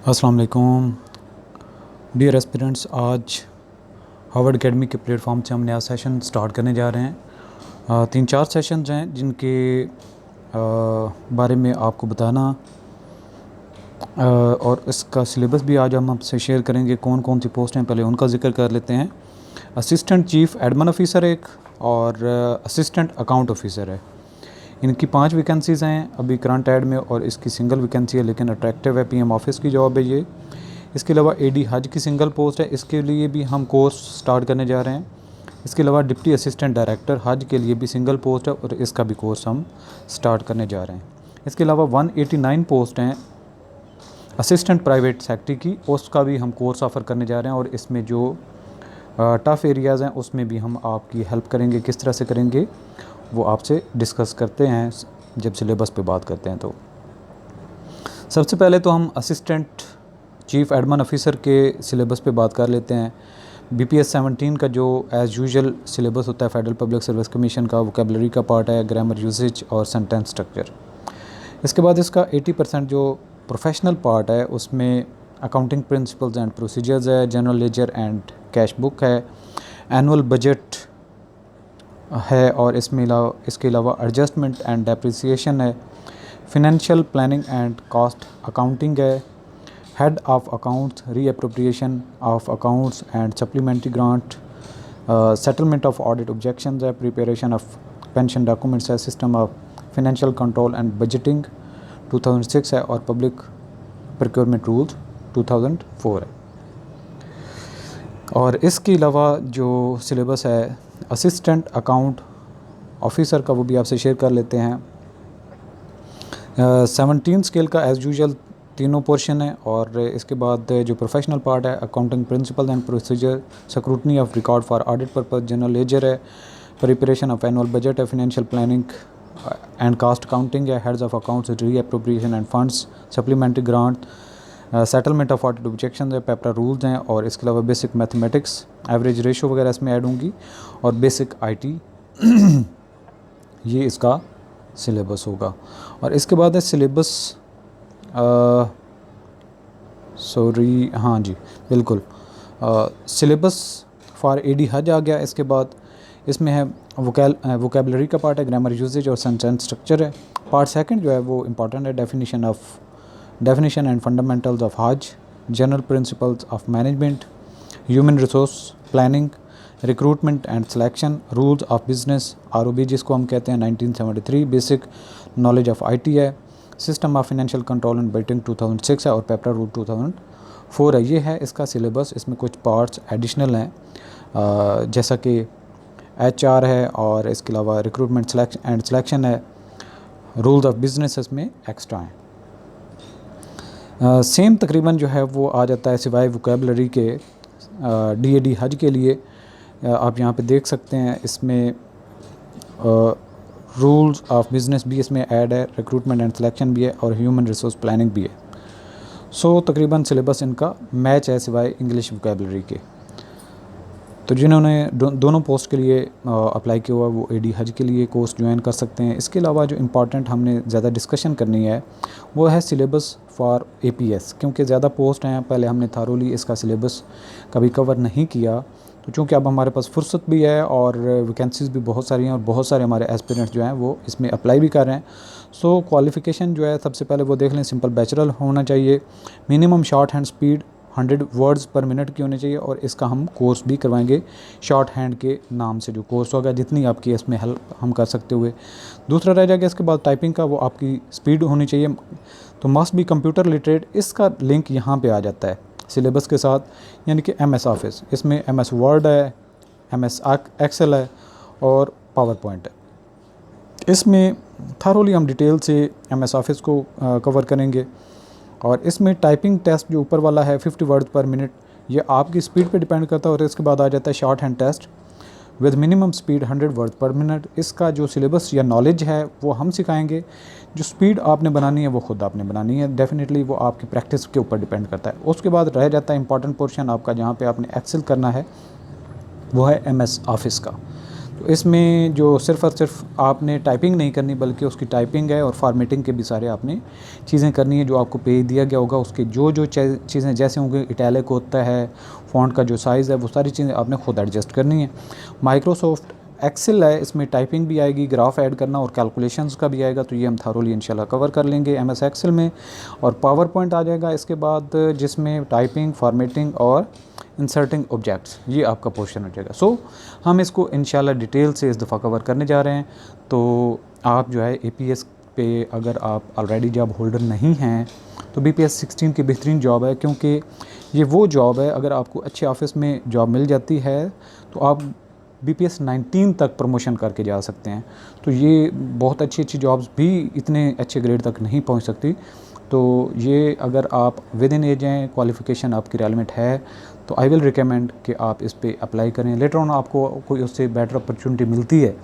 अस्सलाम वालेकुम dear aspirants. आज हार्वर्ड एकेडमी के प्लेटफॉर्म से हम नया सेशन स्टार्ट करने जा रहे हैं। 3-4 सेशंस हैं जिनके बारे में आपको बताना और इसका सिलेबस भी आज हम आपसे शेयर करेंगे। कौन कौन सी पोस्ट हैं पहले उनका जिक्र कर लेते हैं। असिस्टेंट चीफ एडमिन ऑफिसर एक और असिस्टेंट अकाउंट ऑफिसर है। इनकी 5 वैकेंसीज़ हैं अभी करंट ऐड में और इसकी सिंगल वैकेंसी है लेकिन अट्रैक्टिव है। पीएम ऑफिस की जॉब है ये। इसके अलावा एडी हज की सिंगल पोस्ट है, इसके लिए भी हम कोर्स स्टार्ट करने जा रहे हैं। इसके अलावा डिप्टी असिस्टेंट डायरेक्टर हज के लिए भी सिंगल पोस्ट है और इसका भी कोर्स हम स्टार्ट करने जा रहे हैं। इसके अलावा 189 पोस्ट हैं असिस्टेंट प्राइवेट सेक्रेटरी की, उसका भी हम कोर्स ऑफ़र करने जा रहे हैं और इसमें जो टफ़ एरियाज़ हैं उसमें भी हम आपकी हेल्प करेंगे। किस तरह से करेंगे वो आपसे डिस्कस करते हैं जब सिलेबस पे बात करते हैं। तो सबसे पहले तो हम असिस्टेंट चीफ एडमिन ऑफिसर के सिलेबस पे बात कर लेते हैं। BPS 17 का जो एज़ यूजुअल सिलेबस होता है फेडरल पब्लिक सर्विस कमीशन का, वोकेबलरी का पार्ट है, ग्रामर यूसेज और सेंटेंस स्ट्रक्चर। इसके बाद इसका 80% जो प्रोफेशनल पार्ट है उसमें अकाउंटिंग प्रिंसिपल्स एंड प्रोसीजर्स है, general ledger and cash book है, एनुअल बजट है और इसके अलावा एडजस्टमेंट एंड डेप्रिसिएशन है, financial planning and cost accounting है, head of accounts, reappropriation of accounts and supplementary grant, settlement of audit objections है, preparation of pension documents है, system of financial control and budgeting 2006 है और public procurement rules 2004 है। और इसके अलावा जो सिलेबस है असिस्टेंट अकाउंट ऑफिसर का वो भी आपसे शेयर कर लेते हैं। 17 स्केल का एज़ यूजुअल तीनों पोर्शन है और इसके बाद जो प्रोफेशनल पार्ट है accounting principle and procedure, scrutiny of record for audit purpose, general ledger है, प्रिपरेशन ऑफ एनुअल बजट है, financial planning and cost accounting है, heads of accounts, reappropriation and funds, supplementary grant, settlement of audit objection है, PPRA rules हैं और इसके अलावा basic mathematics, average ratio वगैरह इसमें ऐड होंगी और बेसिक IT ये इसका सिलेबस होगा। और इसके बाद है सिलेबस हाँ जी बिल्कुल, सिलेबस फॉर AD हज आ गया। इसके बाद इसमें है वोकेबलरी का पार्ट है, ग्रामर यूसेज और सेंटेंस स्ट्रक्चर है। पार्ट सेकंड जो है वो इम्पॉर्टेंट है, डेफिनेशन एंड फंडामेंटल्स ऑफ हज, general principles of management, human resource planning, recruitment and selection, rules of business ROB जिसको हम कहते हैं 1973, बेसिक नॉलेज ऑफ IT है, system of financial control and budgeting 2006 है और पेपरा रूल 2004 है। ये है इसका सिलेबस। इसमें कुछ पार्ट्स एडिशनल हैं जैसा कि HR है और इसके अलावा रिक्रूटमेंट एंड सिलेक्शन है, रूल्स ऑफ बिजनेस इसमें एक्स्ट्रा हैं। सेम तकरीबन जो है वो आ जाता है सिवाय वोकेबलरी के DAD हज के लिए। आप यहाँ पे देख सकते हैं इसमें रूल्स ऑफ बिज़नेस भी इसमें ऐड है, रिक्रूटमेंट एंड सिलेक्शन भी है और ह्यूमन रिसोर्स प्लानिंग भी है। सो तकरीबन सिलेबस इनका मैच है सिवाय इंग्लिश वोकेबलरी के। तो जिन्होंने दोनों पोस्ट के लिए अप्लाई किया हुआ वो AD हज के लिए कोर्स ज्वाइन कर सकते हैं। इसके अलावा जो इम्पॉर्टेंट हमने ज़्यादा डिस्कशन करनी है वो है सिलेबस फॉर APS, क्योंकि ज़्यादा पोस्ट हैं। पहले हमने थारोली इसका सिलेबस कभी कवर नहीं किया, तो चूँकि अब हमारे पास फुर्सत भी है और वैकेंसीज़ भी बहुत सारी हैं और बहुत सारे हमारे एस्पिरेंट्स जो हैं वो इसमें अप्लाई भी कर रहे हैं। सो क्वालिफ़िकेशन जो है सबसे पहले वो देख लें, सिंपल बैचलर होना चाहिए, minimum short hand speed 100 words पर मिनट की होनी चाहिए और इसका हम कोर्स भी करवाएंगे शॉर्ट हैंड के नाम से जो कोर्स होगा, जितनी आपकी इसमें हेल्प हम कर सकते हुए। दूसरा रह जाएगा इसके बाद टाइपिंग का, वो आपकी स्पीड होनी चाहिए, तो मस्ट बी कंप्यूटर लिटरेट। इसका लिंक यहाँ पे आ जाता है सिलेबस के साथ, यानी कि MS ऑफिस, इसमें MS वर्ड है, MS एक्सेल है और पावर पॉइंट है। इसमें थारोली हम डिटेल से MS ऑफिस को कवर करेंगे और इसमें टाइपिंग टेस्ट जो ऊपर वाला है 50 वर्ड पर मिनट, ये आपकी स्पीड पे डिपेंड करता है और इसके बाद आ जाता है short hand test with minimum speed 100 word per minute. इसका जो सिलेबस या नॉलेज है वो हम सिखाएंगे, जो स्पीड आपने बनानी है वो खुद आपने बनानी है। डेफिनेटली वो आपकी प्रैक्टिस के ऊपर डिपेंड करता है। उसके बाद रह जाता है इंपॉर्टेंट पोर्शन आपका, जहाँ पे आपने एक्सेल करना है, वो है MS ऑफिस का। तो इसमें जो सिर्फ़ और सिर्फ आपने टाइपिंग नहीं करनी बल्कि उसकी टाइपिंग है और फॉर्मेटिंग के भी सारे आपने चीज़ें करनी है। जो आपको पेज दिया गया होगा उसके जो जो चीज़ें जैसे होंगे, इटैलिक होता है, फ़ॉन्ट का जो साइज़ है, वो सारी चीज़ें आपने खुद एडजस्ट करनी है। माइक्रोसॉफ्ट एक्सेल है, इसमें टाइपिंग भी आएगी, ग्राफ ऐड करना और कैलकुलेशंस का भी आएगा, तो ये हम थॉरोली इंशाल्लाह कवर कर लेंगे एमएस एक्सेल में। और पावर पॉइंट आ जाएगा इसके बाद, जिसमें टाइपिंग, फॉर्मेटिंग और इंसर्टिंग ऑब्जेक्ट्स, ये आपका पोर्शन हो जाएगा। सो हम इसको इंशाल्लाह डिटेल से इस दफ़ा कवर करने जा रहे हैं। तो आप जो है एपीएस पे अगर आप ऑलरेडी जॉब होल्डर नहीं हैं तो बीपीएस 16 की बेहतरीन जॉब है, क्योंकि ये वो जॉब है, अगर आपको अच्छे ऑफिस में जॉब मिल जाती है तो आप बीपीएस 19 तक प्रमोशन करके जा सकते हैं। तो ये बहुत अच्छी अच्छी जॉब्स भी इतने अच्छे ग्रेड तक नहीं पहुंच सकती। तो ये अगर आप विद इन एज हैं, क्वालिफ़िकेशन आपकी रेलिवेंट है, तो आई विल रिकमेंड कि आप इस पे अप्लाई करें। लेटर ऑन आपको कोई उससे बेटर अपॉर्चुनिटी मिलती है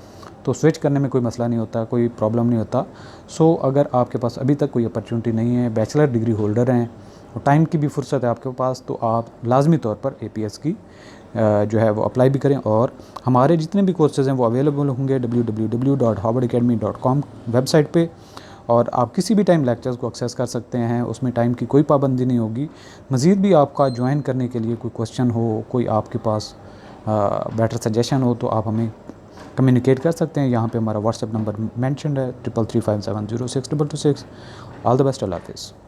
तो स्विच करने में कोई मसला नहीं होता, कोई प्रॉब्लम नहीं होता। सो अगर आपके पास अभी तक कोई अपॉर्चुनिटी नहीं है, बैचलर डिग्री होल्डर हैं और टाइम की भी फुर्सत है आपके पास, तो आप लाजमी तौर पर एपीएस की जो है वो अप्लाई भी करें। और हमारे जितने भी कोर्सेज़ हैं वो अवेलेबल होंगे www.harvardacademy.com वेबसाइट पे, और आप किसी भी टाइम लेक्चर्स को एक्सेस कर सकते हैं। उसमें टाइम की कोई पाबंदी नहीं होगी। मज़ीद भी आपका ज्वाइन करने के लिए कोई क्वेश्चन हो, कोई आपके पास बेटर सजेशन हो, तो आप हमें कम्युनिकेट कर सकते हैं। यहाँ पे हमारा व्हाट्सएप नंबर मेंशन्ड है 3335706226। ऑल द बेस्ट, अल्लाह हाफिज़।